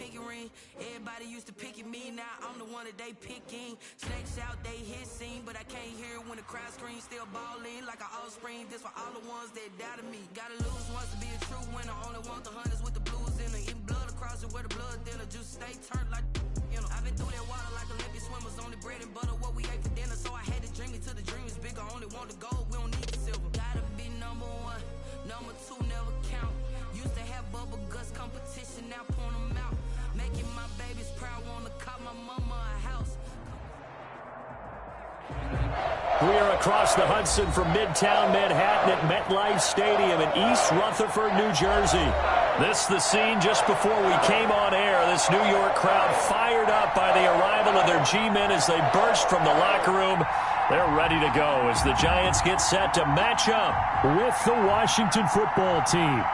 pinky ring. Everybody used to pick at me, now I'm the one that they picking. Snakes out, they hit scene, but I can't hear when the crowd screams. Still balling like an offspring. This for all the ones that doubted me. Gotta lose once to be a true winner. Only want the hunters with the blues in her. Eating blood across it where the blood thinner. Juice stay turned like, you know. I've been through that water like Olympic swimmers. Only bread and butter what we ate for dinner. So I had to dream it till the dream is bigger. Only want the gold, we don't need the silver. Gotta be number one, number two never count. Used to have bubble guts competition, now point them out. Making my babies proud, wanna call my mama a house. We are across the Hudson from Midtown Manhattan at MetLife Stadium in East Rutherford, New Jersey. This the scene just before we came on air. This New York crowd fired up by the arrival of their G-men as they burst from the locker room. They're ready to go as the Giants get set to match up with the Washington football team.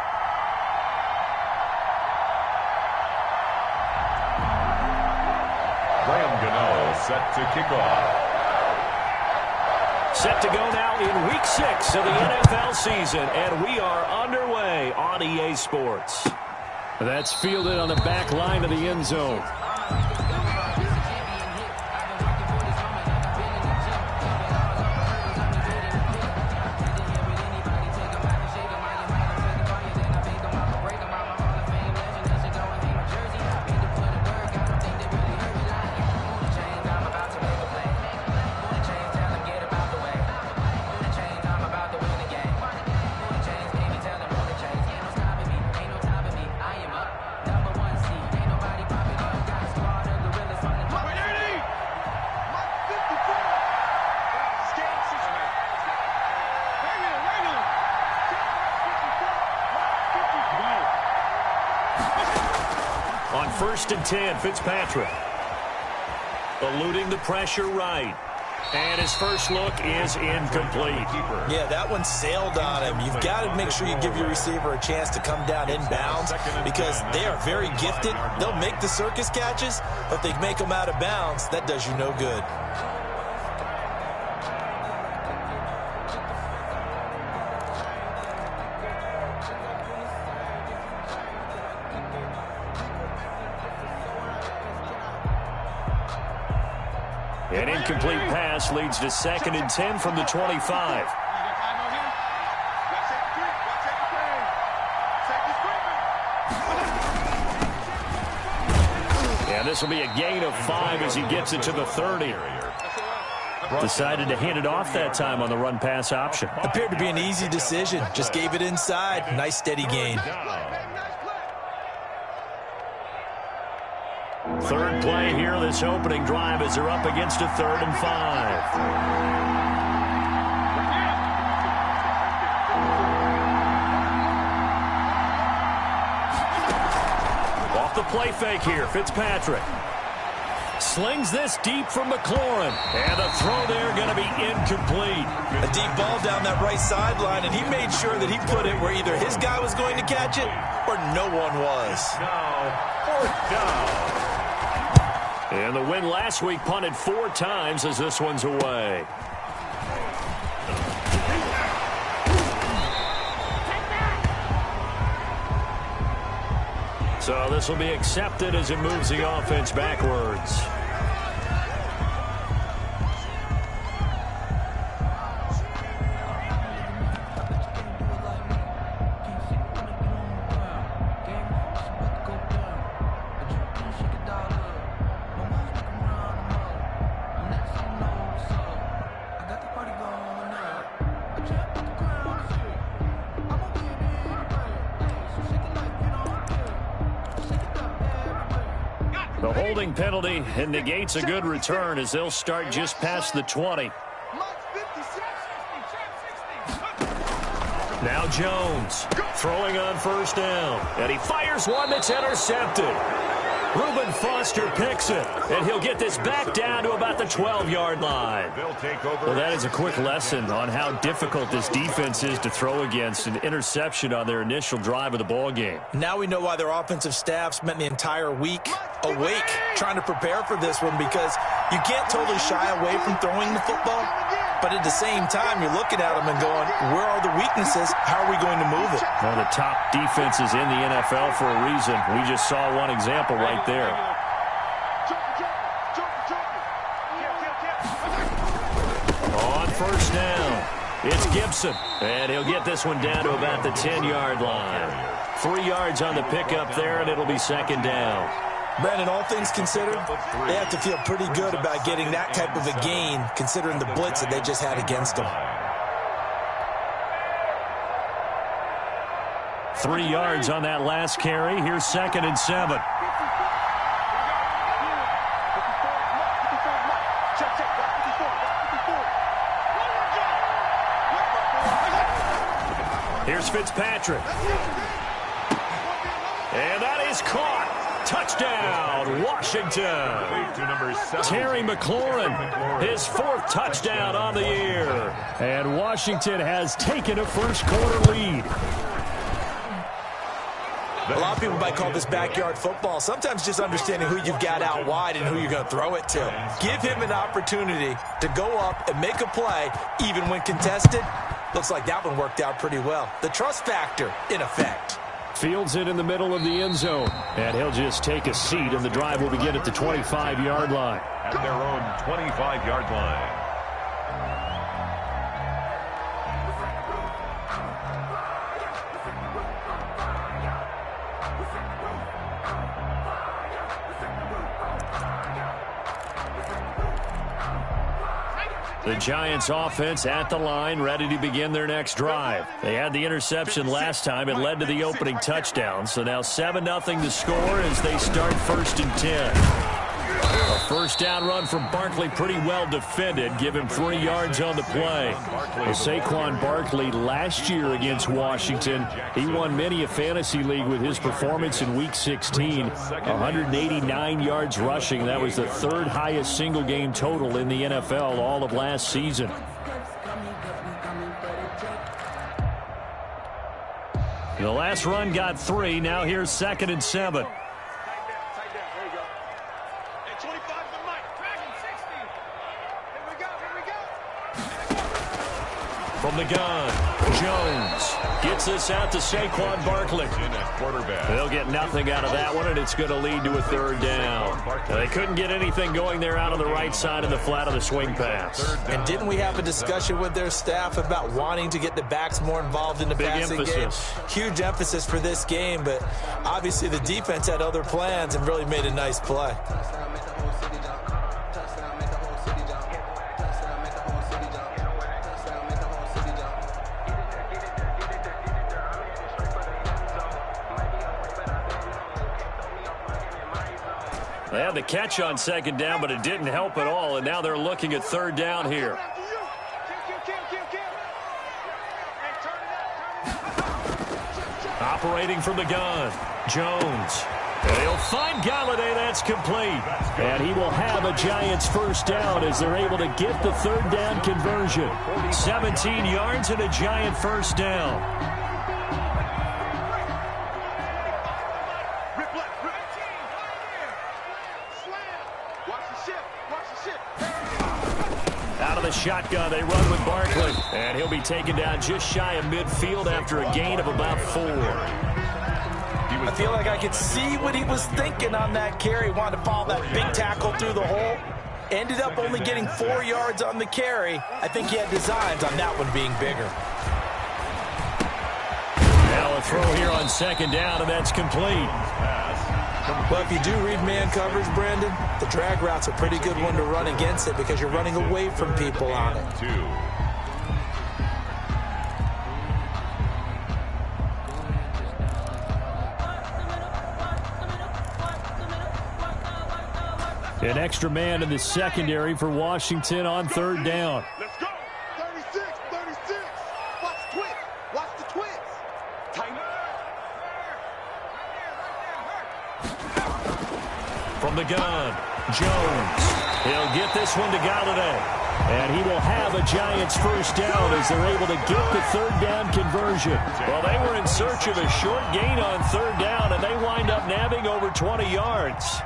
Set to kick off. Set to go now in Week 6 of the NFL season, and we are underway on EA Sports. That's fielded on the back line of the end zone. On 1st and 10, Fitzpatrick. Eluding the pressure right. And his first look is incomplete. Yeah, that one sailed on him. You've got to make sure you give your receiver a chance to come down inbounds because they are very gifted. They'll make the circus catches, but they make them out of bounds. That does you no good. An incomplete pass leads to 2nd and 10 from the 25. And this will be a gain of 5 as he gets it to the 30. Decided to hand it off that time on the run-pass option. Appeared to be an easy decision. Just gave it inside. Nice steady gain. Third play here, this opening drive as they're up against a 3rd and 5. Off the play fake here, Fitzpatrick. Slings this deep from McLaurin. And the throw there going to be incomplete. A deep ball down that right sideline, and he made sure that he put it where either his guy was going to catch it or no one was. And the win last week punted 4 times as this one's away. So this will be accepted as it moves the offense backwards. The holding penalty and negates a good return as they'll start just past the 20. Now Jones throwing on 1st down. And he fires one that's intercepted. Reuben Foster picks it. And he'll get this back down to about the 12-yard line. Well, that is a quick lesson on how difficult this defense is to throw against. An interception on their initial drive of the ball game. Now we know why their offensive staff spent the entire week awake trying to prepare for this one, because you can't totally shy away from throwing the football, but at the same time, you're looking at them and going, where are the weaknesses? How are we going to move it? One of the top defenses in the NFL for a reason. We just saw one example right there. On first down, it's Gibson, and he'll get this one down to about the 10-yard line. 3 yards on the pickup there, and it'll be second down. Brandon, all things considered, they have to feel pretty good about getting that type of a gain, considering the blitz that they just had against them. 3 yards on that last carry. Here's 2nd and 7. Here's Fitzpatrick. And that is caught. Touchdown, Washington. Terry McLaurin, his 4th touchdown on the year. And Washington has taken a first-quarter lead. A lot of people might call this backyard football. Sometimes just understanding who you've got out wide and who you're going to throw it to. Give him an opportunity to go up and make a play, even when contested. Looks like that one worked out pretty well. The trust factor, in effect. Fields it in the middle of the end zone. And he'll just take a seat, and the drive will begin at the 25-yard line. At their own 25-yard line. The Giants offense at the line, ready to begin their next drive. They had the interception last time. It led to the opening touchdown. So now 7-0 to score as they start 1st and 10. A first down run from Barkley, pretty well defended. Give him 3 yards on the play. Well, Saquon Barkley last year against Washington, he won many a fantasy league with his performance in Week 16. 189 yards rushing. That was the 3rd highest single game total in the NFL all of last season. The last run got 3. Now here's 2nd and 7. From the gun, Jones gets this out to Saquon Barkley. They'll get nothing out of that one, and it's going to lead to a 3rd down. They couldn't get anything going there out on the right side of the flat of the swing pass. And didn't we have a discussion with their staff about wanting to get the backs more involved in the passing game? Huge emphasis for this game, but obviously the defense had other plans and really made a nice play. They had the catch on 2nd down, but it didn't help at all, and now they're looking at 3rd down here. Operating from the gun, Jones. And he'll find Galladay. That's complete. And he will have a Giants first down as they're able to get the 3rd down conversion. 17 yards and a Giant first down. Out of the shotgun, they run with Barkley. And he'll be taken down just shy of midfield after a gain of about 4. I feel like I could see what he was thinking on that carry. Wanted to follow that big tackle through the hole. Ended up only getting 4 yards on the carry. I think he had designs on that one being bigger. Now a throw here on 2nd down, and that's complete. Well, if you do read man coverage, Brandon, the drag route's a pretty good one to run against it because you're running away from people on it. An extra man in the secondary for Washington on 3rd down. Let's go. 36, 36. Watch the twist. Watch the twist. Tighten up. From the gun, Jones. He'll get this one to Galladay. And he will have a Giants first down as they're able to get the 3rd down conversion. Well, they were in search of a short gain on 3rd down, and they wind up nabbing over 20 yards.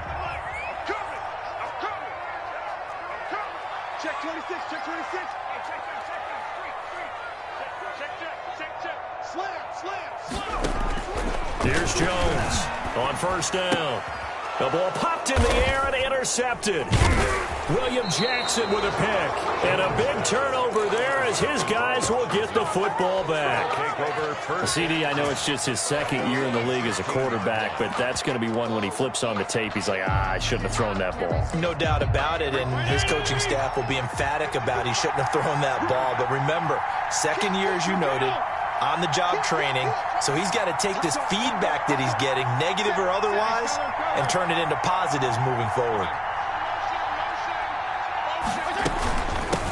Check 26, check 26. Here's Jones on first down. The ball popped in the air and intercepted. William Jackson with a pick. And a big turnover there as his guys will get the football back. CD, I know it's just his second year in the league as a quarterback, but that's going to be one when he flips on the tape. He's like, I shouldn't have thrown that ball. No doubt about it, and his coaching staff will be emphatic about he shouldn't have thrown that ball. But remember, second year, as you noted, on-the-job training, so he's got to take this feedback that he's getting, negative or otherwise, and turn it into positives moving forward.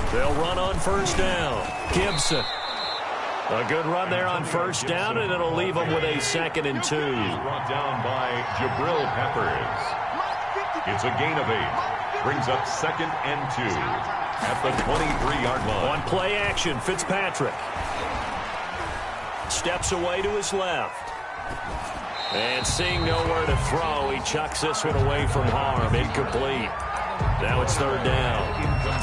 They'll run on first down. Gibson. A good run there on first down, and it'll leave them with a 2nd and 2. Brought down by Jabril Peppers. It's a gain of 8. Brings up 2nd and 2 at the 23-yard line. On play action, Fitzpatrick. Steps away to his left. And seeing nowhere to throw, he chucks this one away from harm. Incomplete. Now it's 3rd down.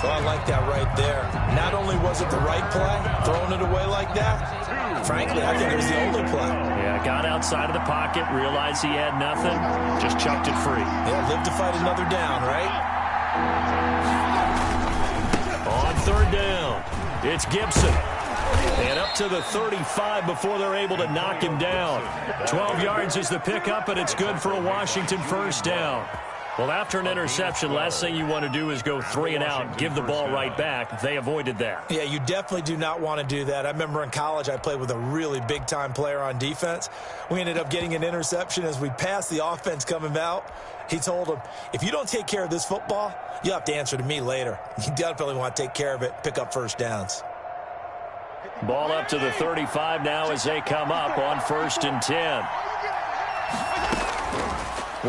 Well, I like that right there. Not only was it the right play, throwing it away like that, frankly, I think it was the only play. Yeah, got outside of the pocket, realized he had nothing, just chucked it free. Yeah, live to fight another down, right? On 3rd down, it's Gibson. And up to the 35 before they're able to knock him down. 12 yards is the pickup, and it's good for a Washington 1st down. Well, after an interception, last thing you want to do is go 3 and out, give the ball right back. They avoided that. Yeah, you definitely do not want to do that. I remember in college I played with a really big-time player on defense. We ended up getting an interception as we passed the offense coming out. He told him, if you don't take care of this football, you'll have to answer to me later. You definitely want to take care of it, pick up 1st downs. Ball up to the 35 now as they come up on 1st and 10.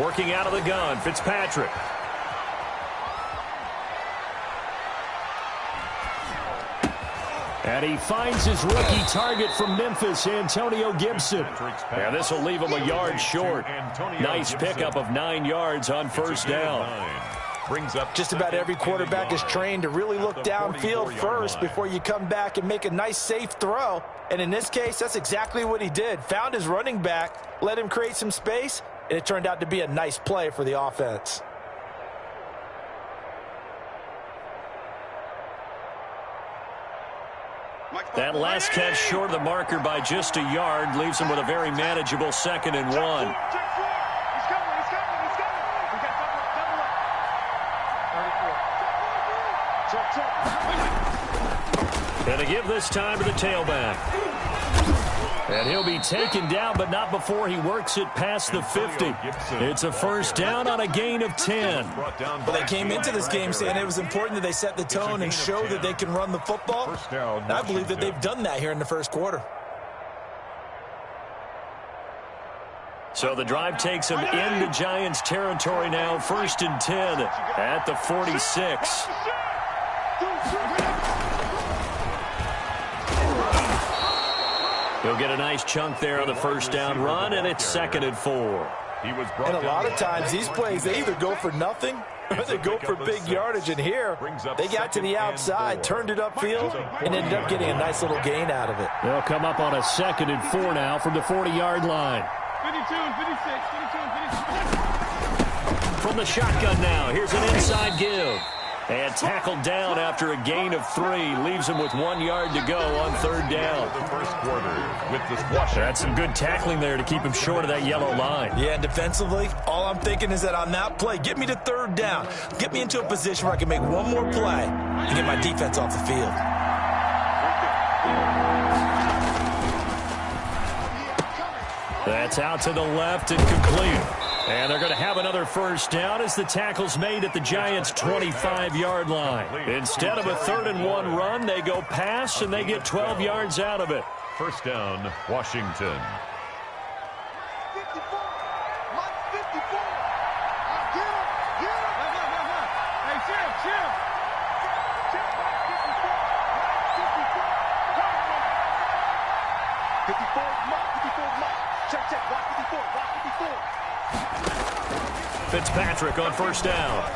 Working out of the gun, Fitzpatrick. And he finds his rookie target from Memphis, Antonio Gibson. And this will leave him a yard short. Nice pickup of 9 yards on 1st down. Brings up just about every quarterback is trained to really look downfield first before you come back and make a nice, safe throw. And in this case, that's exactly what he did. Found his running back, let him create some space, and it turned out to be a nice play for the offense. That last catch short of the marker by just a yard leaves him with a very manageable 2nd and 1. And to give this time to the tailback. And he'll be taken down, but not before he works it past the 50. It's a 1st down on a gain of 10. Well, they came into this game saying it was important that they set the tone and show that they can run the football. And I believe that they've done that here in the 1st quarter. So the drive takes him into Giants territory now. 1st and 10 at the 46. He'll get a nice chunk there on the 1st down run, and it's 2nd and 4. And a lot of times these plays, they either go for nothing or they go for big yardage. And here, they got to the outside, turned it upfield, and ended up getting a nice little gain out of it. They'll come up on a 2nd and 4 now from the 40-yard line. 52 and 56, 52 and 56. From the shotgun now, here's an inside give. And tackled down after a gain of 3. Leaves him with 1 yard to go on 3rd down. That's some good tackling there to keep him short of that yellow line. Yeah, and defensively, all I'm thinking is that on that play, get me to 3rd down. Get me into a position where I can make one more play and get my defense off the field. That's out to the left and complete. And they're going to have another 1st down as the tackle's made at the Giants' 25-yard line. Instead of a 3rd and 1 run, they go pass, and they get 12 yards out of it. 1st down, Washington. 54. Mike 54. Get him. Get him. Hey, chill. 54. Mike. Check. Watch 54. Watch 54. Fitzpatrick on 1st down.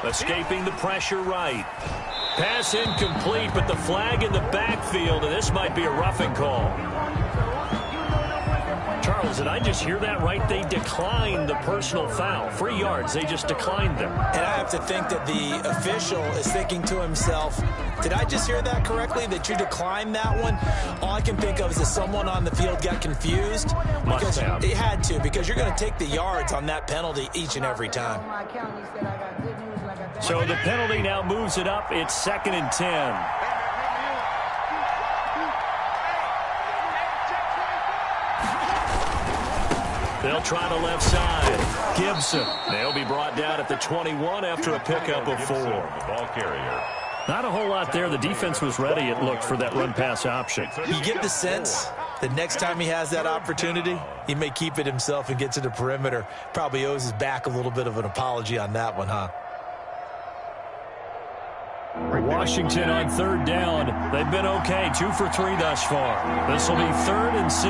Escaping the pressure right. Pass incomplete, but the flag in the backfield, and this might be a roughing call. Charles, did I just hear that right? They declined the personal foul. 3 yards, they just declined them. And I have to think that the official is thinking to himself, did I just hear that correctly, that you declined that one? All I can think of is that someone on the field got confused. Must have. It had to, because you're going to take the yards on that penalty each and every time. So the penalty now moves it up. It's 2nd and 10. They'll try the left side. Gibson. They'll be brought down at the 21 after a pickup of 4. The ball carrier. Not a whole lot there. The defense was ready, it looked, for that run-pass option. You get the sense that next time he has that opportunity, he may keep it himself and get to the perimeter. Probably owes his back a little bit of an apology on that one, huh? Washington on 3rd down. They've been okay. 2 for 3 thus far. This will be 3rd and 6.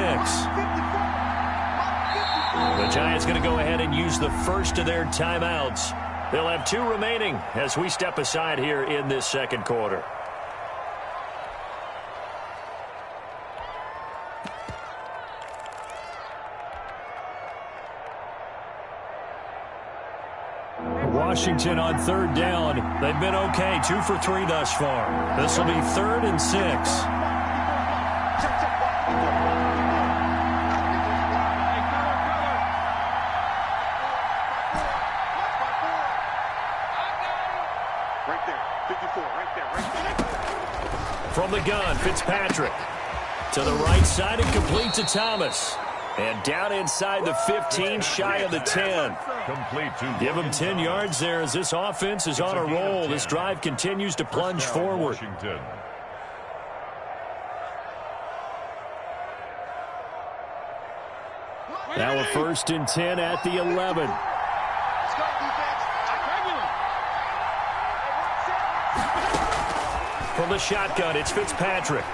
The Giants going to go ahead and use the first of their timeouts. They'll have 2 remaining as we step aside here in this second quarter. Washington on 3rd down. They've been okay. 2 for 3 thus far. This will be 3rd and 6. From the gun, Fitzpatrick to the right side and complete to Thomas. And down inside the 15, shy of the 10. Complete to Give him 10 yards there as this offense is on a roll. This drive continues to plunge forward. Washington. Now a 1st and 10 at the 11. From the shotgun, it's Fitzpatrick.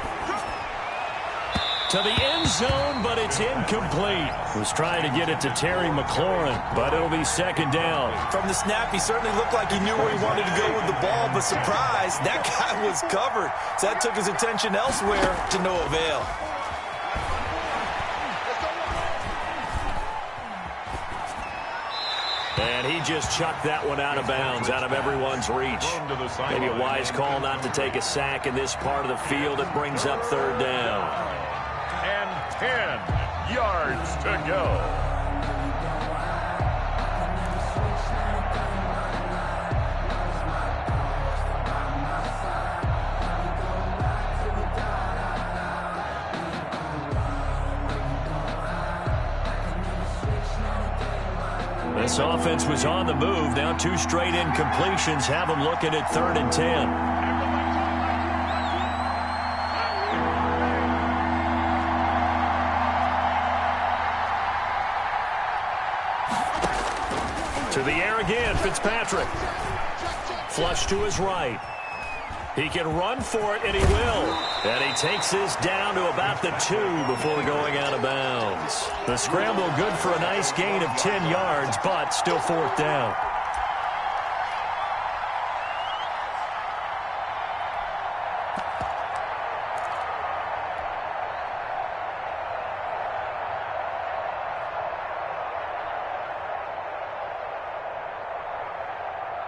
To the end zone, but it's incomplete. Was trying to get it to Terry McLaurin, but it'll be 2nd down. From the snap, he certainly looked like he knew where he wanted to go with the ball, but surprise, that guy was covered. So that took his attention elsewhere to no avail. And he just chucked that one out of bounds, out of everyone's reach. Maybe a wise call not to take a sack in this part of the field. It brings up 3rd down. And 10 yards to go. This offense was on the move. Now 2 straight incompletions have them looking at 3rd and 10. To the air again, Fitzpatrick. Flush to his right. He can run for it, and he will. And he takes this down to about the 2 before going out of bounds. The scramble good for a nice gain of 10 yards, but still 4th down.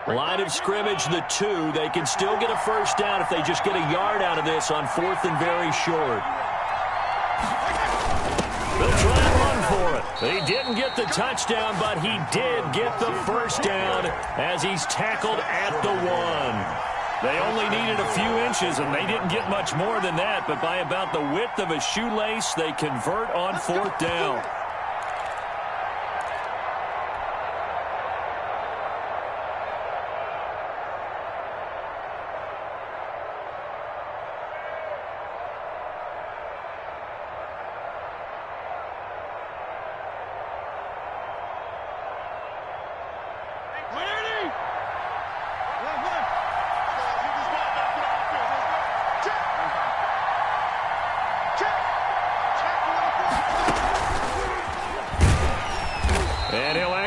Line of scrimmage, the 2. They can still get a 1st down if they just get a yard out of this on 4th and very short. They'll try and run for it. He didn't get the touchdown, but he did get the 1st down as he's tackled at the 1. They only needed a few inches, and they didn't get much more than that, but by about the width of a shoelace, they convert on 4th down.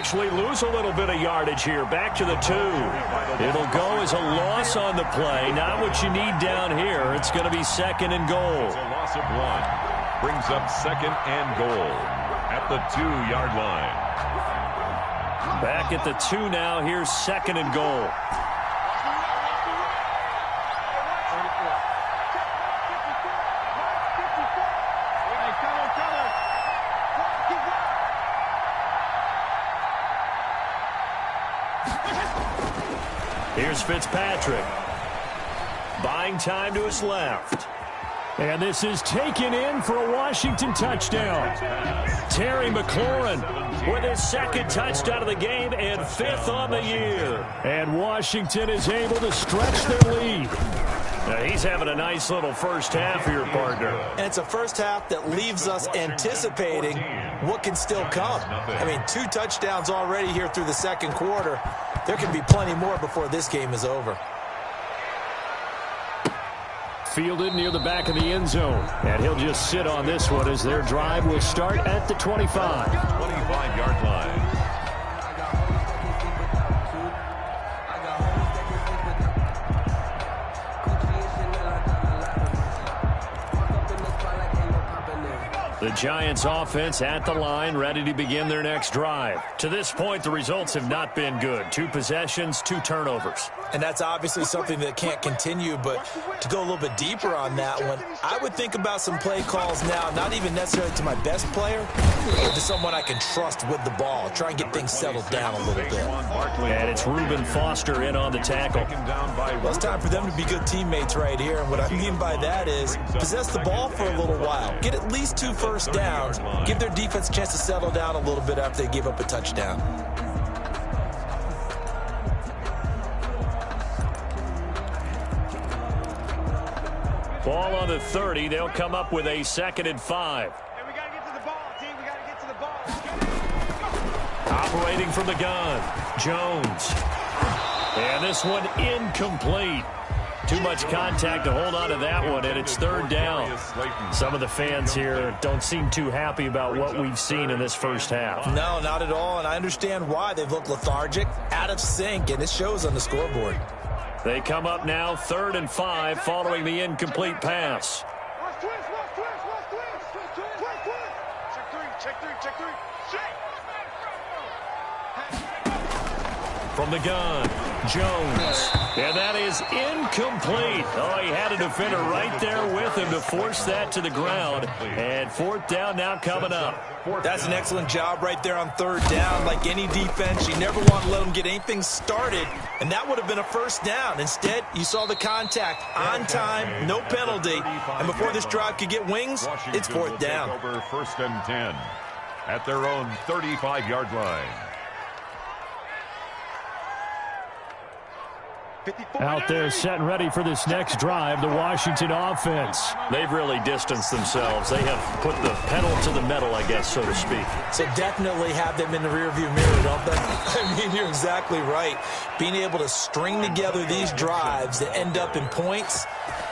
actually lose a little bit of yardage here. Back to the 2. It'll go as a loss on the play. Not what you need down here. It's going to be 2nd and goal. It's a loss of 1. Brings up 2nd and goal at the 2-yard line. Back at the 2 now. Here's 2nd and goal. Here's Fitzpatrick. Buying time to his left. And this is taken in for a Washington touchdown. Terry McLaurin with his 2nd touchdown of the game and 5th on the year. And Washington is able to stretch their lead. Now he's having a nice little first half here, partner. And it's a first half that leaves us anticipating what can still come. I mean, 2 touchdowns already here through the 2nd quarter. There can be plenty more before this game is over. Fielded near the back of the end zone. And he'll just sit on this one as their drive will start at the 25. 25-yard line. The Giants offense at the line, ready to begin their next drive. To this point, the results have not been good. 2 possessions, 2 turnovers. And that's obviously something that can't continue, but to go a little bit deeper on that one, I would think about some play calls now, not even necessarily to my best player, but to someone I can trust with the ball. Try and get things settled down a little bit. And it's Reuben Foster in on the tackle. Well, it's time for them to be good teammates right here, and what I mean by that is possess the ball for a little while. Get at least 2 first downs. Give their defense a chance to settle down a little bit after they give up a touchdown. Ball on the 30. They'll come up with a 2nd and 5. Hey, we got to get to the ball, team. We got to get to the ball. Operating from the gun, Jones. And this one incomplete. Too much contact to hold on to that one, and it's 3rd down. Some of the fans here don't seem too happy about what we've seen in this first half. No, not at all, and I understand why. They've looked lethargic, out of sync, and it shows on the scoreboard. They come up now 3rd and 5 following the incomplete pass. Watch twist, watch twist, watch twist. Twist, twist. Check 3, check 3, check 3. Check. From the gun, Jones. And that is incomplete. Oh, he had a defender right there with him to force that to the ground. And 4th down now coming up. That's an excellent job right there on 3rd down. Like any defense, you never want to let them get anything started. And that would have been a first down. Instead, you saw the contact on time, no penalty. And before this drive could get wings, it's 4th down. Over 1st and 10 at their own 35-yard line. Out there set and ready for this next drive, the Washington offense. They've really distanced themselves. They have put the pedal to the metal, I guess, so to speak. So definitely have them in the rearview mirror, don't they? I mean, you're exactly right. Being able to string together these drives that end up in points,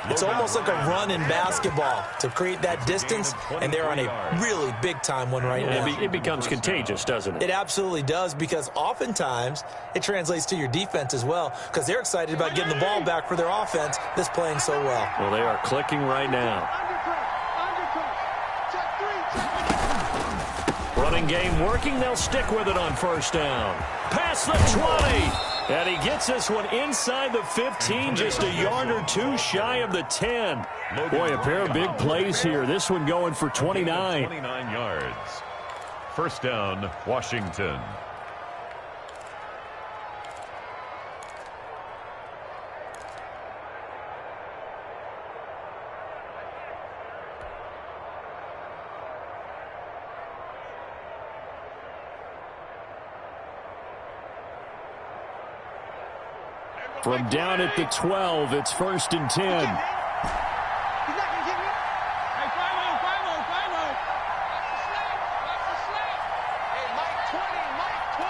it's almost like a run in basketball to create that distance, and they're on a really big-time one right now. It becomes contagious, doesn't it? It absolutely does, because oftentimes it translates to your defense as well, because they're excited about getting the ball back for their offense that's playing so well. Well, they are clicking right now. Running game working. They'll stick with it on 1st down. Past the 20. And he gets this one inside the 15, just a yard or 2 shy of the 10. Boy, a pair of big plays here. This one going for 29. 29 yards. 1st down, Washington. From down at the 12, it's 1st and 10. He's not going to get me. Hey, 5-0, 5-0, 5-0. Watch the snap. Hey, Mike 20, Mike 20.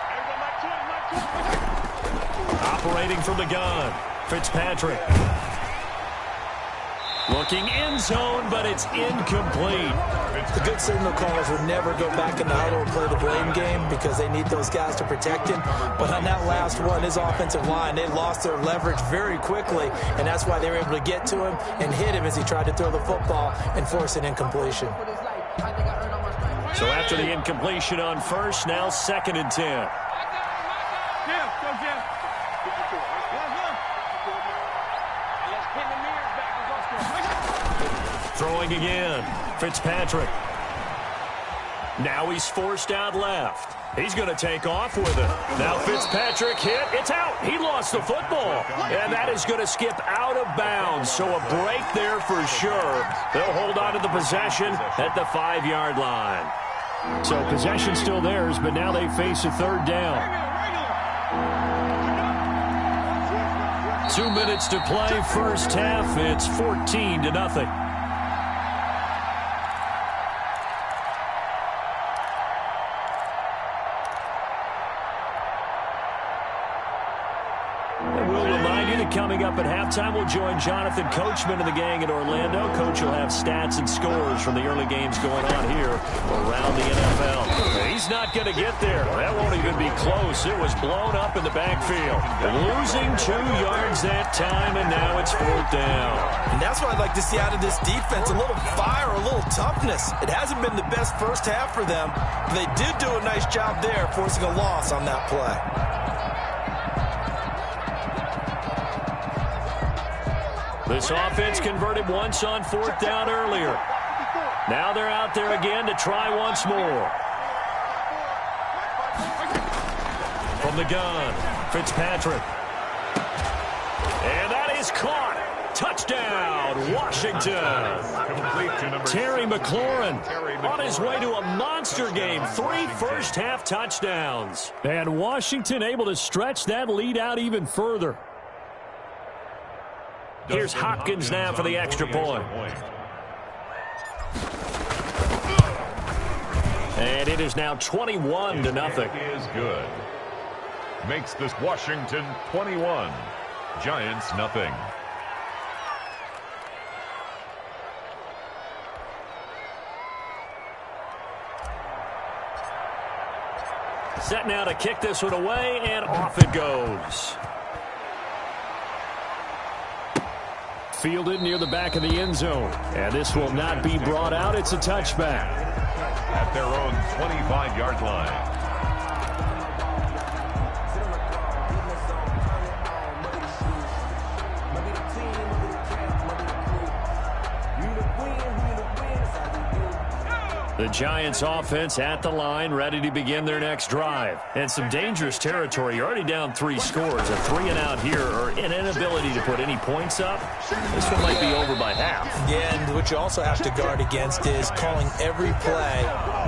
Everybody, Mike 20, Mike 20. Operating from the gun, Fitzpatrick. Looking end zone, but it's incomplete. The good signal callers will never go back in the huddle and play the blame game because they need those guys to protect him. But on that last one, his offensive line, they lost their leverage very quickly, and that's why they were able to get to him and hit him as he tried to throw the football and force an incompletion. So after the incompletion on first, now 2nd and 10. Throwing again, Fitzpatrick. Now he's forced out left. He's going to take off with it. Now Fitzpatrick hit. It's out. He lost the football. And that is going to skip out of bounds. So a break there for sure. They'll hold on to the possession at the 5-yard line. So possession still theirs, but now they face a 3rd down. 2 minutes to play, first half. It's 14-0. Coming up at halftime, we'll join Jonathan Coachman and the gang in Orlando. Coach will have stats and scores from the early games going on here around the NFL. He's not going to get there. That won't even be close. It was blown up in the backfield. Losing 2 yards that time, and now it's 4th down. And that's what I'd like to see out of this defense, a little fire, a little toughness. It hasn't been the best first half for them. They did do a nice job there, forcing a loss on that play. This offense converted once on 4th down earlier. Now they're out there again to try once more. From the gun, Fitzpatrick. And that is caught. Touchdown, Washington. Terry McLaurin on his way to a monster game. 3 first-half touchdowns. And Washington able to stretch that lead out even further. Here's Hopkins now for the extra point. And it is now 21-0. Is good. Makes this Washington 21. Giants nothing. Set now to kick this one away, and off it goes. Fielded near the back of the end zone. And this will not be brought out. It's a touchback. At their own 25-yard line. The Giants offense at the line, ready to begin their next drive. And some dangerous territory. You're already down 3 scores. A 3-and-out here, or an inability to put any points up. This one might be over by half. Yeah, and what you also have to guard against is calling every play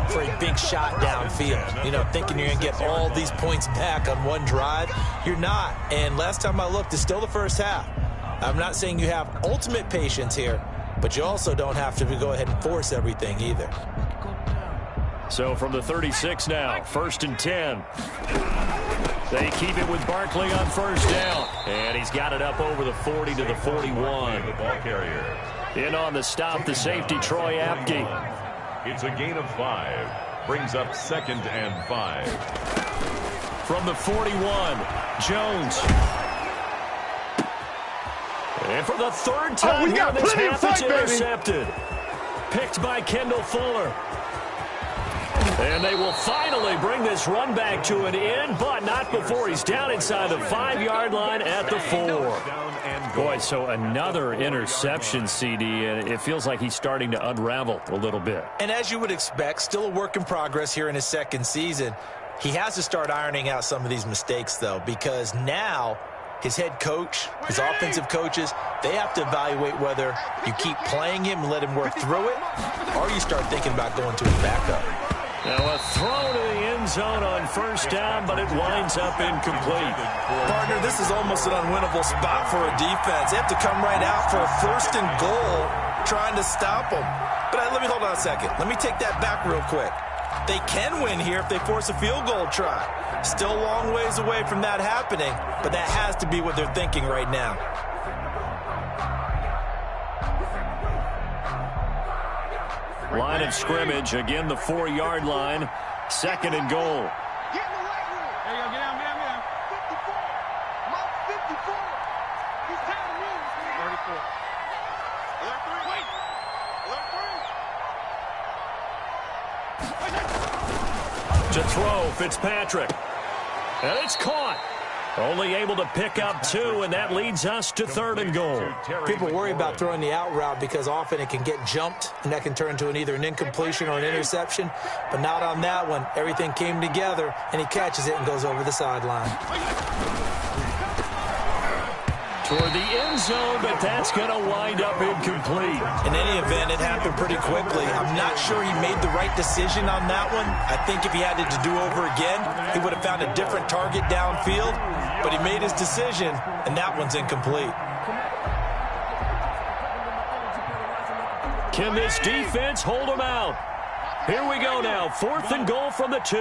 for a big shot downfield. You know, thinking you're going to get all these points back on one drive. You're not. And last time I looked, it's still the first half. I'm not saying you have ultimate patience here, but you also don't have to go ahead and force everything either. So from the 36 now, 1st and 10. They keep it with Barkley on 1st down. And he's got it up over the 40 to the 41. The ball carrier. In on the stop, the safety, Troy Apke. It's a gain of 5. Brings up 2nd and 5. From the 41, Jones. And for the 3rd time here in this half, it's intercepted. Picked by Kendall Fuller. And they will finally bring this run back to an end, but not before he's down inside the 5-yard line at the 4. Boy, so another interception, CD, and it feels like he's starting to unravel a little bit. And as you would expect, still a work in progress here in his 2nd season. He has to start ironing out some of these mistakes, though, because now his head coach, his offensive coaches, they have to evaluate whether you keep playing him and let him work through it, or you start thinking about going to his backup. Now a throw to the end zone on 1st down, but it winds up incomplete. Partner, this is almost an unwinnable spot for a defense. They have to come right out for a 1st and goal trying to stop them. But let me hold on a second. Let me take that back real quick. They can win here if they force a field goal try. Still a long ways away from that happening, but that has to be what they're thinking right now. Line of scrimmage, again the 4-yard line. 2nd and goal. Get in the right room. There you go. Get down. 54. Mike 54. He's tired of losing. 34. Alert 3. Wait. Alert 3. To throw, Fitzpatrick. And it's caught. Only able to pick up 2, and that leads us to 3rd and goal. People worry about throwing the out route because often it can get jumped, and that can turn into either an incompletion or an interception. But not on that one. Everything came together, and he catches it and goes over the sideline. Toward the end zone, but that's going to wind up incomplete. In any event, it happened pretty quickly. I'm not sure he made the right decision on that one. I think if he had it to do over again, he would have found a different target downfield. But he made his decision, and that one's incomplete. Can this defense hold him out? Here we go now. 4th and goal from the 2.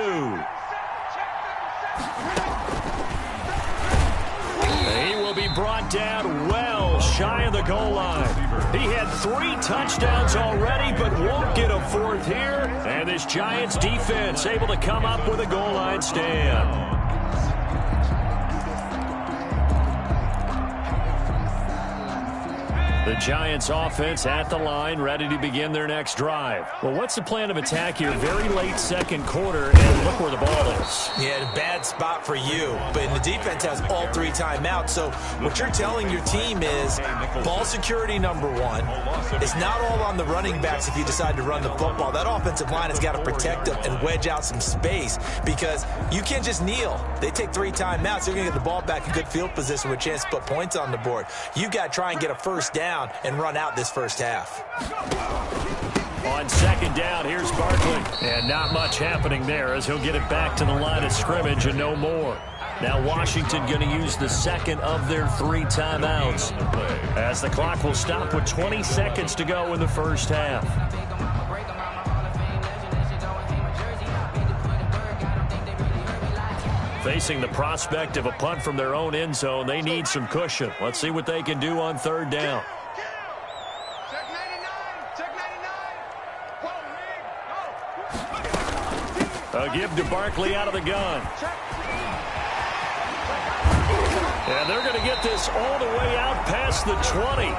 He will be brought down well shy of the goal line. He had 3 touchdowns already, but won't get a 4th here. And this Giants defense able to come up with a goal line stand. The Giants offense at the line, ready to begin their next drive. Well, what's the plan of attack here? Very late 2nd quarter, and look where the ball is. Yeah, a bad spot for you. But the defense has all 3 timeouts. So what you're telling your team is ball security number 1. It's not all on the running backs if you decide to run the football. That offensive line has got to protect them and wedge out some space because you can't just kneel. They take 3 timeouts. They're going to get the ball back in good field position with a chance to put points on the board. You've got to try and get a first down and run out this first half. On 2nd down, here's Barkley. And not much happening there as he'll get it back to the line of scrimmage and no more. Now Washington going to use the 2nd of their 3 timeouts as the clock will stop with 20 seconds to go in the first half. Facing the prospect of a punt from their own end zone, they need some cushion. Let's see what they can do on 3rd down. Check 99. Check 99. A give to Barkley out of the gun. And they're going to get this all the way out past the 20.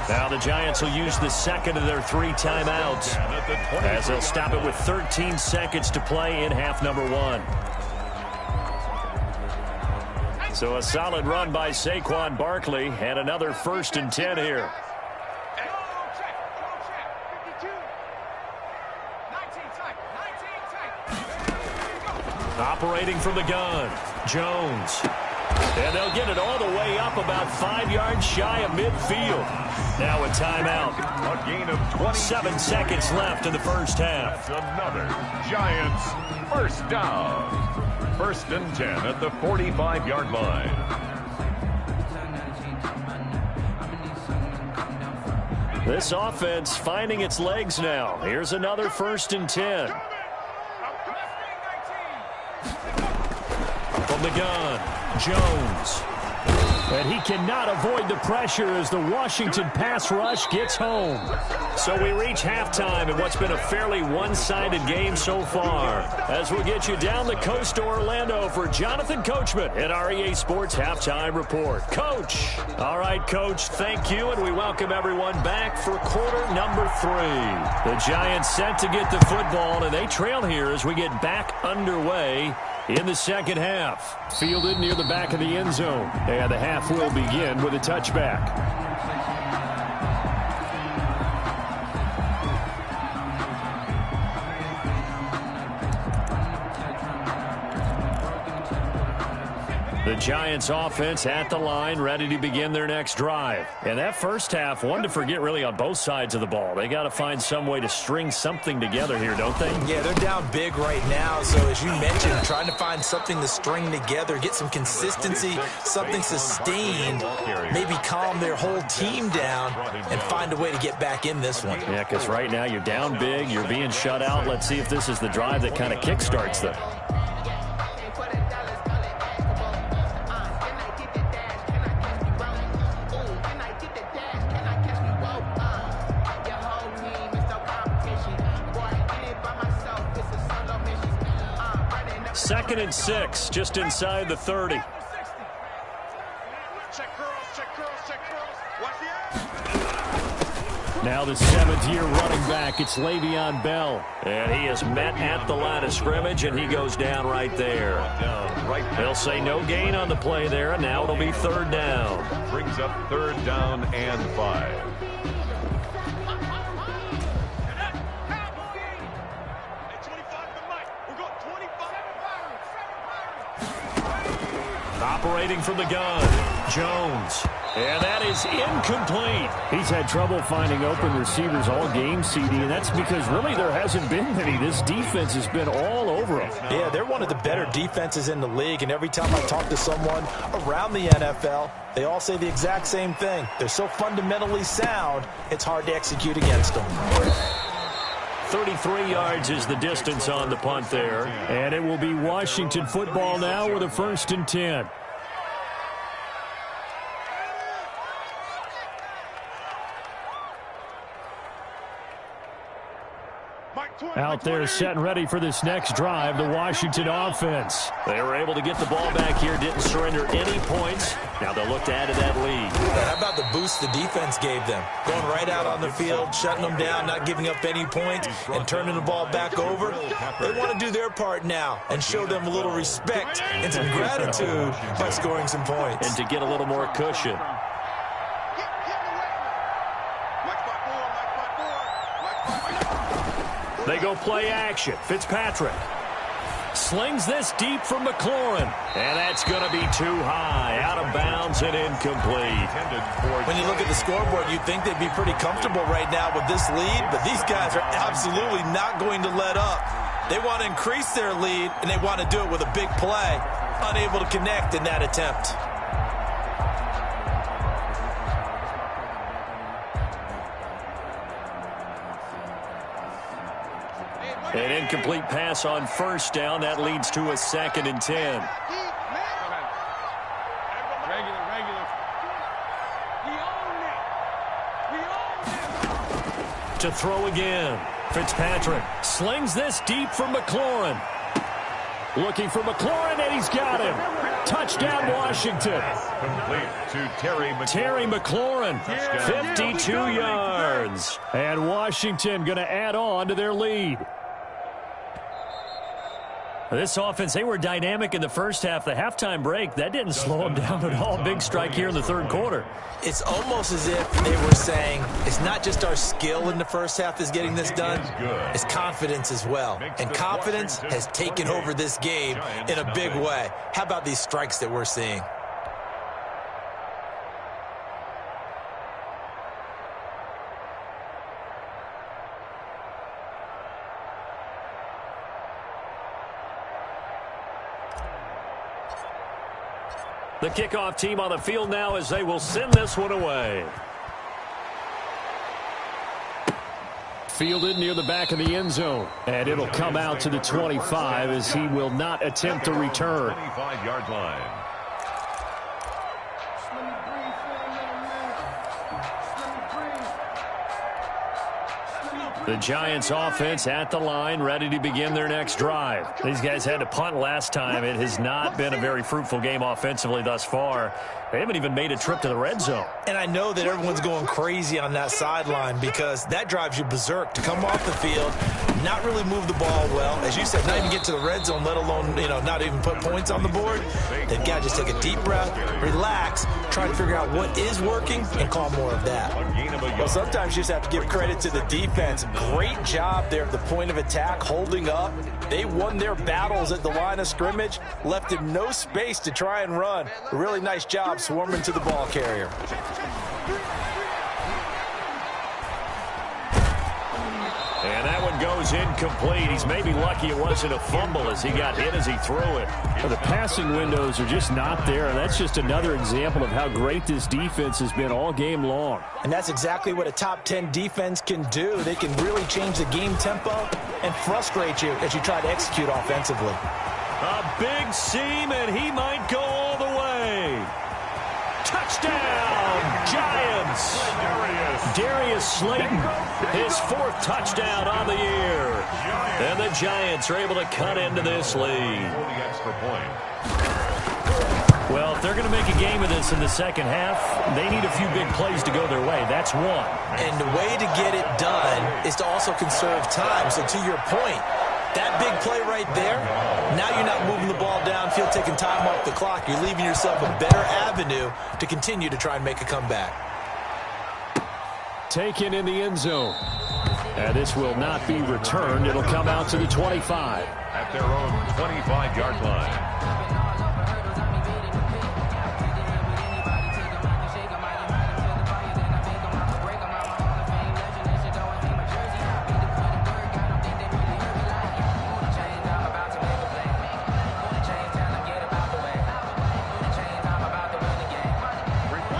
Now the Giants will use the 2nd of their 3 timeouts as they'll stop it with 13 seconds to play in half number 1. So a solid run by Saquon Barkley and another 1st and 10 here. Operating from the gun, Jones. And they'll get it all the way up about 5 yards shy of midfield. Now a timeout. A gain of 20. 7 seconds left in the first half. Another Giants first down. 1st and 10 at the 45-yard line. This offense finding its legs now. Here's another 1st and 10. From the gun, Jones. And he cannot avoid the pressure as the Washington pass rush gets home. So we reach halftime in what's been a fairly one-sided game so far. As we'll get you down the coast to Orlando for Jonathan Coachman at our EA Sports Halftime Report. Coach. All right, Coach, thank you, and we welcome everyone back for quarter number 3. The Giants set to get the football, and they trail here as we get back underway in the second half. Fielded near the back of the end zone. And the half will begin with a touchback. The Giants offense at the line, ready to begin their next drive. And that first half, one to forget really on both sides of the ball. They got to find some way to string something together here, don't they? Yeah, they're down big right now. So as you mentioned, trying to find something to string together, get some consistency, something sustained, maybe calm their whole team down and find a way to get back in this one. Yeah, because right now you're down big, you're being shut out. Let's see if this is the drive that kind of kickstarts them. 2nd and 6, just inside the 30. Check curls, check curls, check curls. Watch the Now the 7th-year running back, it's Le'Veon Bell. And he is met at the line of scrimmage, and he goes down right there. They'll say no gain on the play there, and now it'll be 3rd down. Brings up 3rd down and 5. Operating from the gun, Jones. And that is incomplete. He's had trouble finding open receivers all game, CD, and that's because really there hasn't been many. This defense has been all over him. Yeah, they're one of the better defenses in the league, and every time I talk to someone around the NFL, they all say the exact same thing. They're so fundamentally sound, it's hard to execute against them. 33 yards is the distance on the punt there. And it will be Washington football now with a 1st and 10. Out there set and ready for this next drive, the Washington offense. They were able to get the ball back here, didn't surrender any points. Now they'll look to add to that lead. How about the boost the defense gave them? Going right out on the field, shutting them down, not giving up any points, and turning the ball back over. They want to do their part now and show them a little respect and some gratitude by scoring some points. And to get a little more cushion. They go play action. Fitzpatrick slings this deep from McLaurin. And that's going to be too high. Out of bounds and incomplete. When you look at the scoreboard, you'd think they'd be pretty comfortable right now with this lead. But these guys are absolutely not going to let up. They want to increase their lead, and they want to do it with a big play. Unable to connect in that attempt. An incomplete pass on 1st down. That leads to a 2nd and 10. To throw again. Fitzpatrick slings this deep from McLaurin. Looking for McLaurin, and he's got him. Touchdown, Washington. Complete to Terry McLaurin, 52 yards. And Washington going to add on to their lead. This offense, they were dynamic in the first half. The halftime break, that didn't slow them down at all. Big strike here in the 3rd quarter. It's almost as if they were saying, it's not just our skill in the first half that's getting this done, it's confidence as well. And confidence has taken over this game in a big way. How about these strikes that we're seeing? The kickoff team on the field now as they will send this one away. Fielded near the back of the end zone. And it'll come out to the 25 as he will not attempt to return. 25-yard line. The Giants offense at the line, ready to begin their next drive. These guys had to punt last time. It has not been a very fruitful game offensively thus far. They haven't even made a trip to the red zone. And I know that everyone's going crazy on that sideline because that drives you berserk to come off the field, not really move the ball well. As you said, not even get to the red zone, let alone, not even put points on the board. They've got to just take a deep breath, relax, try to figure out what is working, and call more of that. Well, sometimes you just have to give credit to the defense. Great job there at the point of attack, holding up. They won their battles at the line of scrimmage, left him no space to try and run. A really nice job swarming to the ball carrier. And that one goes incomplete. He's maybe lucky it wasn't a fumble as he got hit as he threw it. The passing windows are just not there, and that's just another example of how great this defense has been all game long. And that's exactly what a top 10 defense can do. They can really change the game tempo and frustrate you as you try to execute offensively. A big seam, and he might go all the way. Touchdown, Giants. Darius Slayton, his 4th touchdown on the year. And the Giants are able to cut into this lead. Well, if they're going to make a game of this in the second half, they need a few big plays to go their way. That's one. And the way to get it done is to also conserve time. So to your point, that big play right there, now you're not moving the ball downfield, taking time off the clock. You're leaving yourself a better avenue to continue to try and make a comeback. Taken in the end zone. And this will not be returned. It'll come out to the 25. At their own 25-yard line.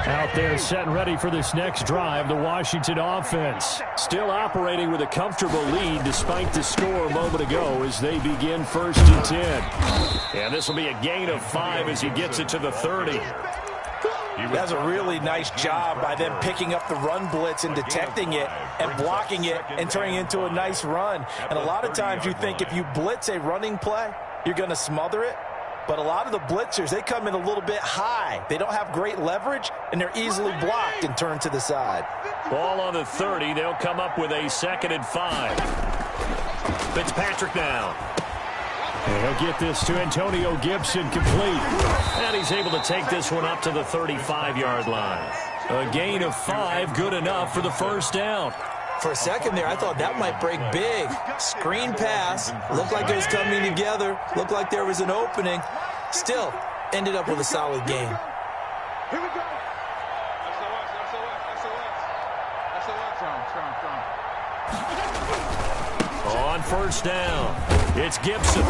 Out there set and ready for this next drive, the Washington offense. Still operating with a comfortable lead despite the score a moment ago as they begin 1st and 10. And this will be a gain of 5 as he gets it to the 30. That's a really nice job by them picking up the run blitz and detecting it and blocking it and turning it into a nice run. And a lot of times you think if you blitz a running play, you're going to smother it. But a lot of the blitzers, they come in a little bit high. They don't have great leverage, and they're easily blocked and turned to the side. Ball on the 30. They'll come up with a 2nd and 5. Fitzpatrick now. And he'll get this to Antonio Gibson complete. And he's able to take this one up to the 35-yard line. A gain of 5, good enough for the 1st down. For a second there, I thought that might break big. Screen pass. Looked like it was coming together. Looked like there was an opening. Still, ended up with a solid game. Here we go. On 1st down, it's Gibson.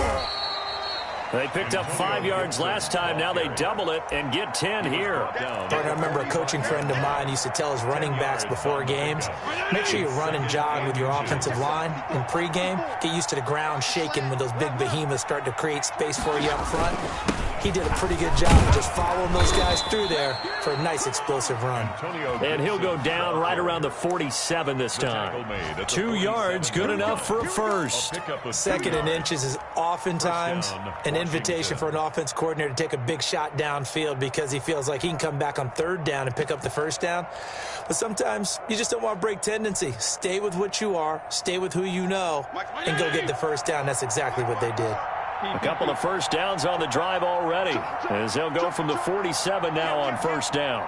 They picked up 5 yards last time. Now they double it and get 10 here. I remember a coaching friend of mine used to tell his running backs before games, make sure you run and jog with your offensive line in pregame. Get used to the ground shaking when those big behemoths start to create space for you up front. He did a pretty good job of just following those guys through there for a nice explosive run. And he'll go down right around the 47 this time. 2 yards, good enough for a 1st. 2nd and inches is oftentimes an invitation for an offense coordinator to take a big shot downfield because he feels like he can come back on 3rd down and pick up the 1st down. But sometimes you just don't want to break tendency. Stay with what you are, stay with who you know, and go get the 1st down. That's exactly what they did. A couple of 1st downs on the drive already, as they'll go from the 47 now on 1st down.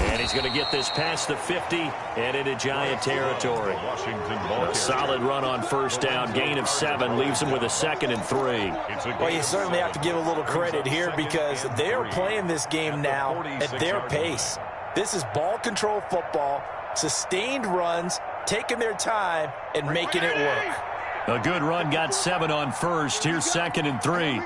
And he's going to get this past the 50 and into Giant territory. A solid run on 1st down, gain of 7, leaves him with a 2nd and 3. Well, you certainly have to give a little credit here because they're playing this game now at their pace. This is ball control football, sustained runs, taking their time, and making it work. A good run, got 7 on 1st. Here's 2nd and 3.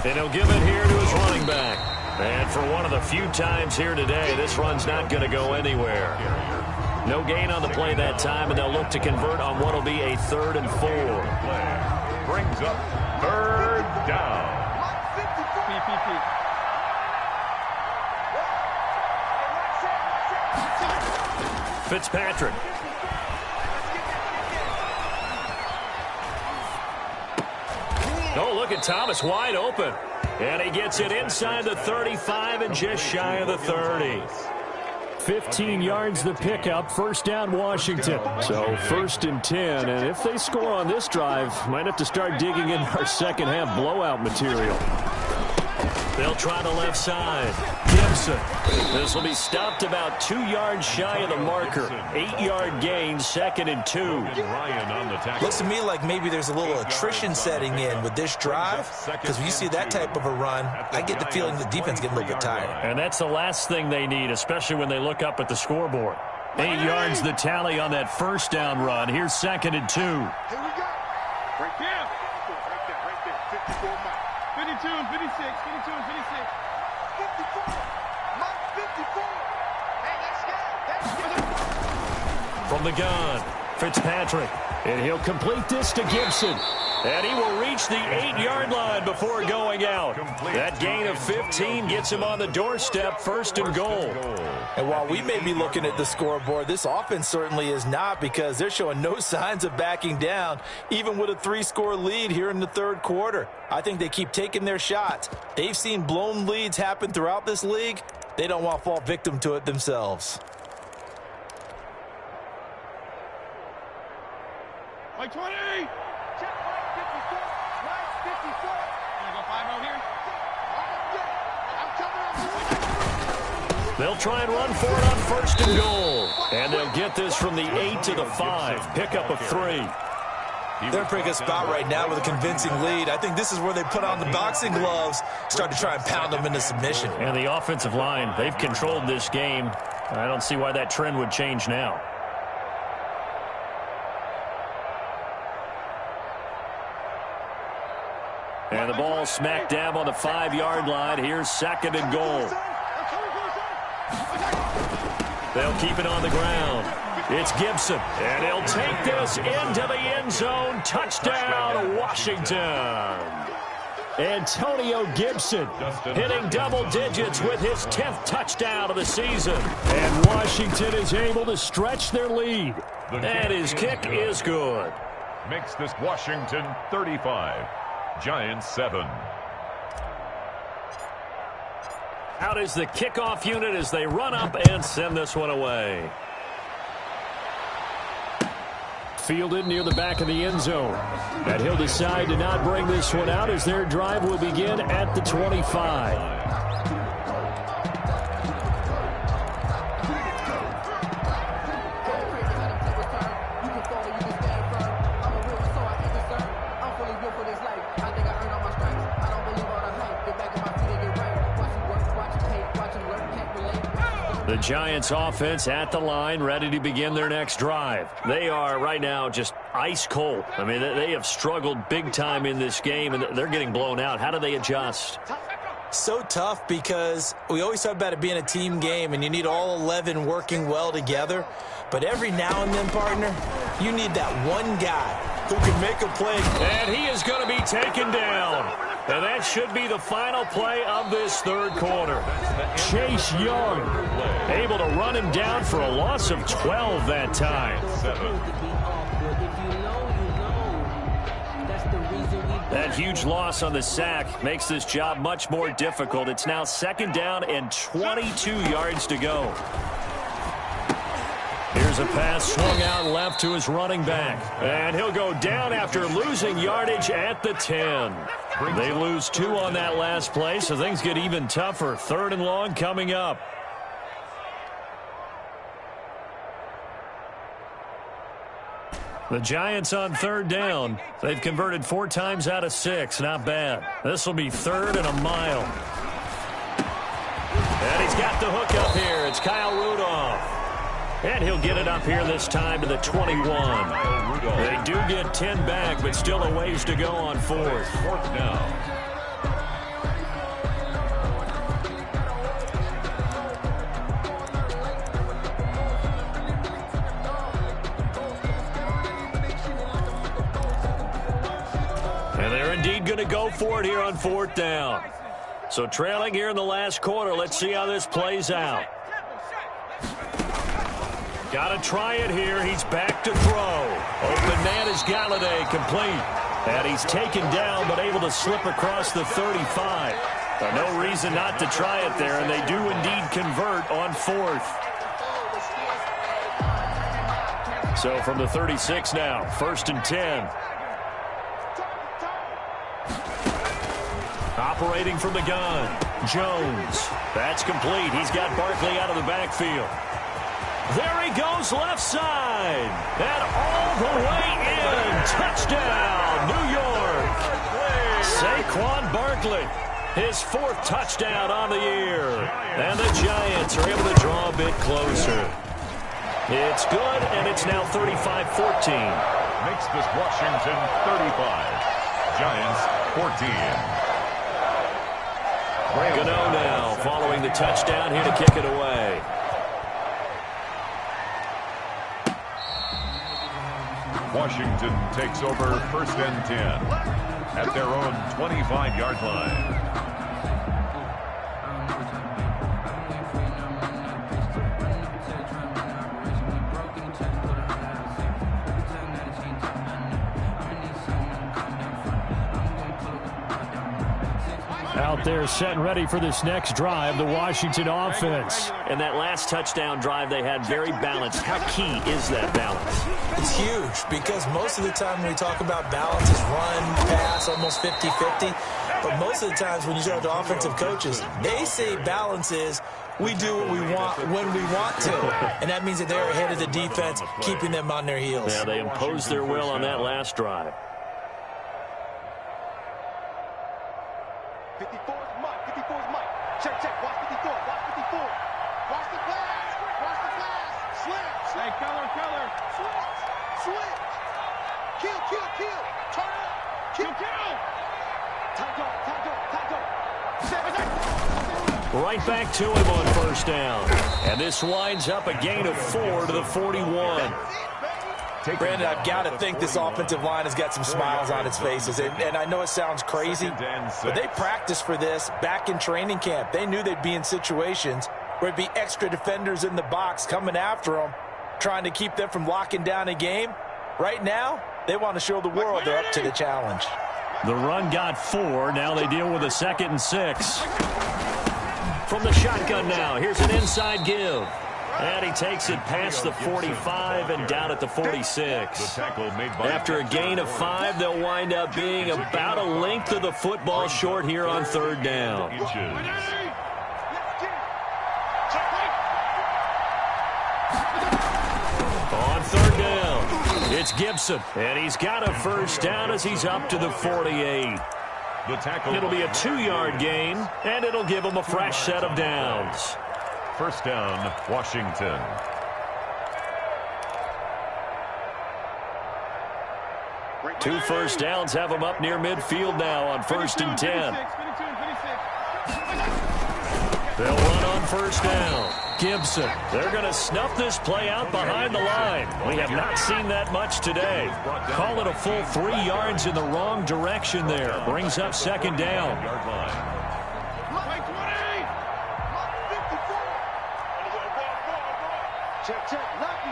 And he'll give it here to his running back. And for one of the few times here today, this run's not going to go anywhere. No gain on the play that time, and they'll look to convert on what will be a 3rd and 4. Brings up 3rd down. Fitzpatrick. Oh, look at Thomas wide open. And he gets it inside the 35 and just shy of the 30. 15 yards the pickup, 1st down Washington. So 1st and 10, and if they score on this drive, might have to start digging in our second half blowout material. They'll try the left side. Gibson. This will be stopped about 2 yards shy of the marker. 8-yard gain, 2nd and 2. Looks to me like maybe there's a little attrition setting in with this drive, because when you see that type of a run, I get the feeling the defense gets a little bit tired. And that's the last thing they need, especially when they look up at the scoreboard. 8 yards the tally on that 1st down run. Here's 2nd and 2. Here we go. Right there. Right there. 54 Mike. 52 and 56. 52 and 56. 54. Mike 54. Hey, that's good. That's good. from the gun. Fitzpatrick, and he'll complete this to Gibson. And he will reach the 8-yard line before going out. That gain of 15 gets him on the doorstep, first and goal. And while we may be looking at the scoreboard, this offense certainly is not, because they're showing no signs of backing down, even with a 3-score lead here in the third quarter. I think they keep taking their shots. They've seen blown leads happen throughout this league. They don't want to fall victim to it themselves. Like 20! Check right 54. Right 54. Gonna go 5-0 here? I'm coming up. They'll try and run for it on first and goal. And they'll get this from the 8 to the 5. Pickup of 3. They're in a pretty good spot right now with a convincing lead. I think this is where they put on the boxing gloves, start to try and pound them into submission. And the offensive line, they've controlled this game. I don't see why that trend would change now. And the ball smack dab on the 5-yard line. Here's second and goal. They'll keep it on the ground. It's Gibson, and he'll take this into the end zone. Touchdown, Washington. Antonio Gibson hitting double digits with his 10th touchdown of the season. And Washington is able to stretch their lead. And his kick is good. Makes this Washington 35. Giants 7. Out is the kickoff unit as they run up and send this one away. Fielded near the back of the end zone. And he'll decide to not bring this one out as their drive will begin at the 25. The Giants offense at the line, ready to begin their next drive. They are right now just ice cold. I mean, they have struggled big time in this game, and they're getting blown out. How do they adjust? So tough, because we always talk about it being a team game, and you need all 11 working well together. But every now and then, partner, you need that one guy who can make a play. And he is going to be taken down. And that should be the final play of this third quarter. Chase Young able to run him down for a loss of 12 that time. That huge loss on the sack makes this job much more difficult. It's now second down and 22 yards to go. Here's a pass swung out left to his running back. And he'll go down after losing yardage at the 10. They lose 2 on that last play, so things get even tougher. Third and long coming up. The Giants on third down. They've converted 4 times out of 6. Not bad. This will be third and a mile. And he's got the hook up here. It's Kyle Rudolph. And he'll get it up here this time to the 21. They do get 10 back, but still a ways to go on fourth. Fourth down. And they're indeed going to go for it here on fourth down. So trailing here in the last quarter, let's see how this plays out. Got to try it here. He's back to throw. Open man is Galladay, complete. And he's taken down, but able to slip across the 35. No reason not to try it there, and they do indeed convert on fourth. So from the 36 now, first and 10. Operating from the gun, Jones. That's complete. He's got Barkley out of the backfield. There he goes left side. And all the way in. Touchdown, New York. Saquon Barkley, his 4th touchdown on the year. And the Giants are able to draw a bit closer. It's good, and it's now 35-14. Makes this Washington 35. Giants 14. Gano now following the touchdown here to kick it away. Washington takes over 1st and 10 at their own 25-yard line. Out there set and ready for this next drive, the Washington offense. And that last touchdown drive they had very balanced. How key is that balance? It's huge because most of the time when we talk about balance is run, pass, almost 50-50. But most of the times when you talk to offensive coaches, they say balance is we do what we want when we want to. And that means that they're ahead of the defense, keeping them on their heels. Yeah, they imposed their will on that last drive. 54 is Mike. 54 is Mike. Check, check. Watch 54. Watch 54. Watch the pass. Watch the pass. Switch. Hey, color. Switch. Switch. Kill. Turn it up. Kill. Tight go. Right back to him on 1st down. And this winds up a gain of 4 to the 41. Brandon, I've got to think this offensive line has got some smiles on its faces. And I know it sounds crazy, but they practiced for this back in training camp. They knew they'd be in situations where it'd be extra defenders in the box coming after them, trying to keep them from locking down a game. Right now, they want to show the world they're up to the challenge. The run got 4. Now they deal with a 2nd and 6. From the shotgun now, here's an inside give. And he takes it past the 45 and down at the 46. After a gain of 5, they'll wind up being about a length of the football short here on 3rd down. On 3rd down, it's Gibson. And he's got a 1st down as he's up to the 48. It'll be a 2-yard gain, and it'll give him a fresh set of downs. 1st down, Washington. Two 1st downs have them up near midfield now on 1st and 10. They'll run on 1st down. Gibson. They're going to snuff this play out behind the line. We have not seen that much today. Call it a full 3 yards in the wrong direction there. Brings up 2nd down. Check. Lucky.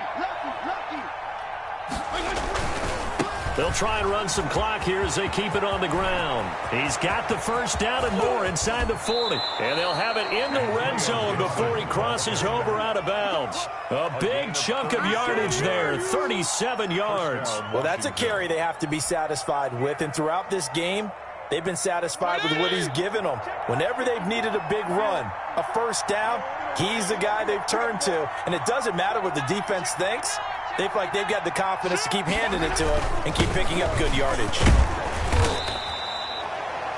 They'll try and run some clock here as they keep it on the ground. He's got the 1st down and more inside the 40. And they'll have it in the red zone before he crosses over out of bounds. A big chunk of yardage there, 37 yards. Well, that's a carry they have to be satisfied with. And throughout this game, they've been satisfied with what he's given them. Whenever they've needed a big run, a 1st down, he's the guy they've turned to. And it doesn't matter what the defense thinks. They feel like they've got the confidence to keep handing it to him and keep picking up good yardage.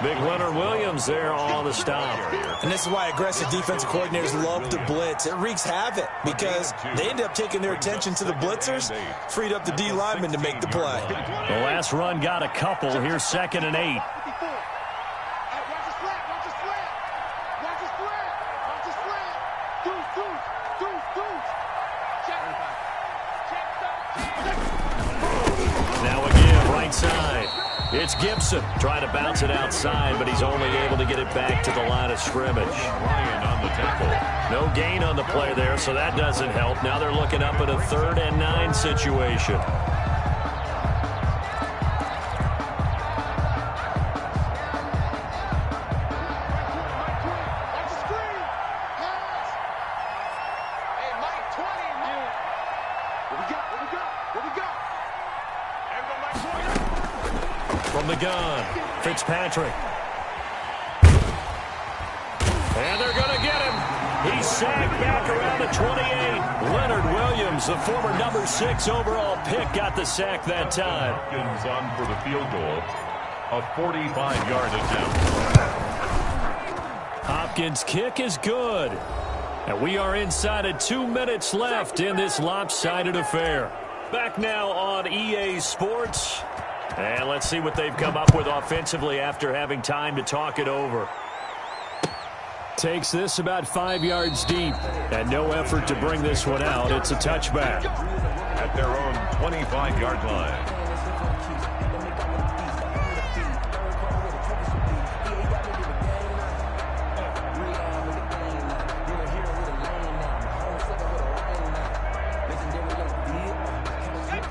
Big Leonard Williams there on the stop. And this is why aggressive defensive coordinators love to blitz. It wreaks havoc because they end up taking their attention to the blitzers, freed up the D lineman to make the play. The last run got a couple. Here's 2nd and 8. Now again, right side. It's Gibson trying to bounce it outside, but he's only able to get it back to the line of scrimmage. Ryan on the tackle. No gain on the play there, so that doesn't help. Now they're looking up at a 3rd and 9 situation. From the gun, Fitzpatrick. And they're going to get him. He's sacked back around the 28. Leonard Williams, the former number 6 overall pick, got the sack that time. Hopkins on for the field goal. A 45-yard attempt. Hopkins' kick is good. And we are inside of 2 minutes left in this lopsided affair. Back now on EA Sports. And let's see what they've come up with offensively after having time to talk it over. Takes this about 5 yards deep, and no effort to bring this one out. It's a touchback. At their own 25-yard line.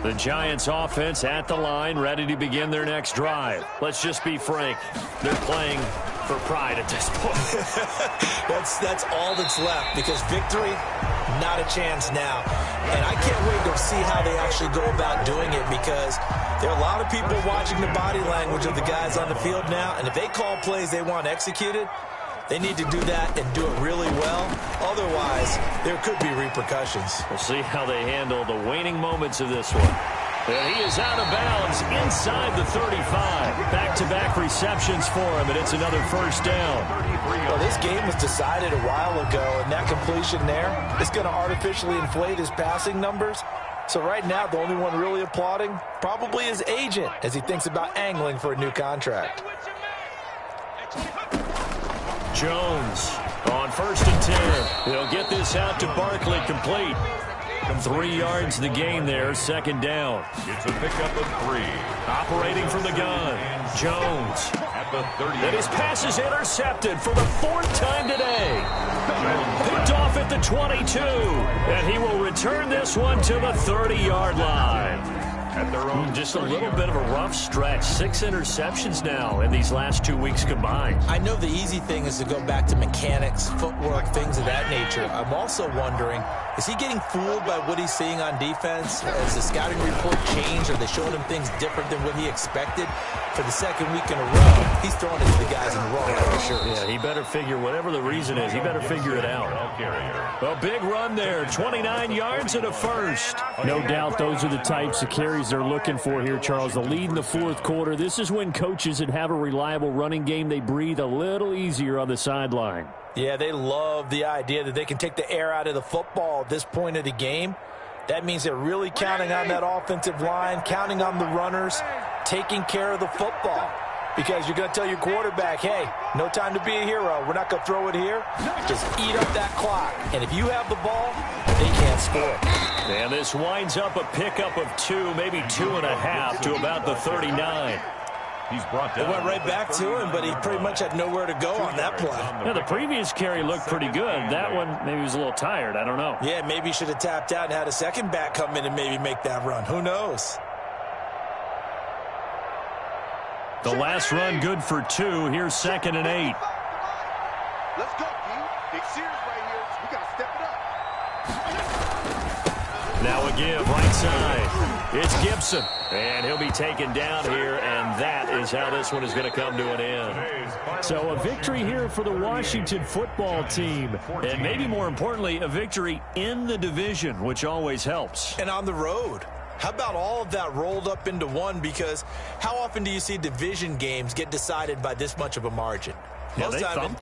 The Giants offense at the line, ready to begin their next drive. Let's just be frank. They're playing for pride at this point. That's all that's left, because victory, not a chance now. And I can't wait to see how they actually go about doing it, because there are a lot of people watching the body language of the guys on the field now, and if they call plays they want executed, they need to do that and do it really well. Otherwise, there could be repercussions. We'll see how they handle the waning moments of this one. And he is out of bounds inside the 35. Back-to-back receptions for him, and it's another first down. Well, this game was decided a while ago, and that completion there is going to artificially inflate his passing numbers. So right now, the only one really applauding probably his agent as he thinks about angling for a new contract. Jones on 1st and 10. He'll get this out to Barkley, complete. 3 yards the gain there, 2nd down. It's a pickup of 3. Operating from the gun, Jones. At the 30. And his pass is intercepted for the 4th time today. Picked off at the 22. And he will return this one to the 30-yard line. At their own Just a little bit of a rough stretch. 6 interceptions now in these last 2 weeks combined. I know the easy thing is to go back to mechanics, footwork, things of that nature. I'm also wondering, is he getting fooled by what he's seeing on defense? Has the scouting report changed? Are they showing him things different than what he expected? For the 2nd week in a row, he's throwing it to the guys in the wrong shirt. Yeah, he better figure, whatever the reason is, he better figure it out. A big run there, 29 yards and a first. No doubt those are the types of carries they're looking for here, Charles. The lead in the 4th quarter. This is when coaches that have a reliable running game, they breathe a little easier on the sideline. Yeah, they love the idea that they can take the air out of the football at this point of the game. That means they're really counting on that offensive line, counting on the runners, taking care of the football. Because you're going to tell your quarterback, hey, no time to be a hero. We're not going to throw it here. Just eat up that clock. And if you have the ball, they can't score. And this winds up a pickup of 2, maybe 2.5 to about the 39. He's brought down. It went right back to him, but he pretty much had nowhere to go on that play. Yeah, the previous carry looked pretty good. That one, maybe he was a little tired. I don't know. Yeah, maybe he should have tapped out and had a second back come in and maybe make that run. Who knows? The last run good for 2. Here's 2nd and 8. Let's go, Q. Big series right here. We got to step it up. Now a give, right side. It's Gibson. And he'll be taken down here, and that is how this one is going to come to an end. So a victory here for the Washington football team. And maybe more importantly, a victory in the division, which always helps. And on the road. How about all of that rolled up into one? Because how often do you see division games get decided by this much of a margin? Yeah, Most they time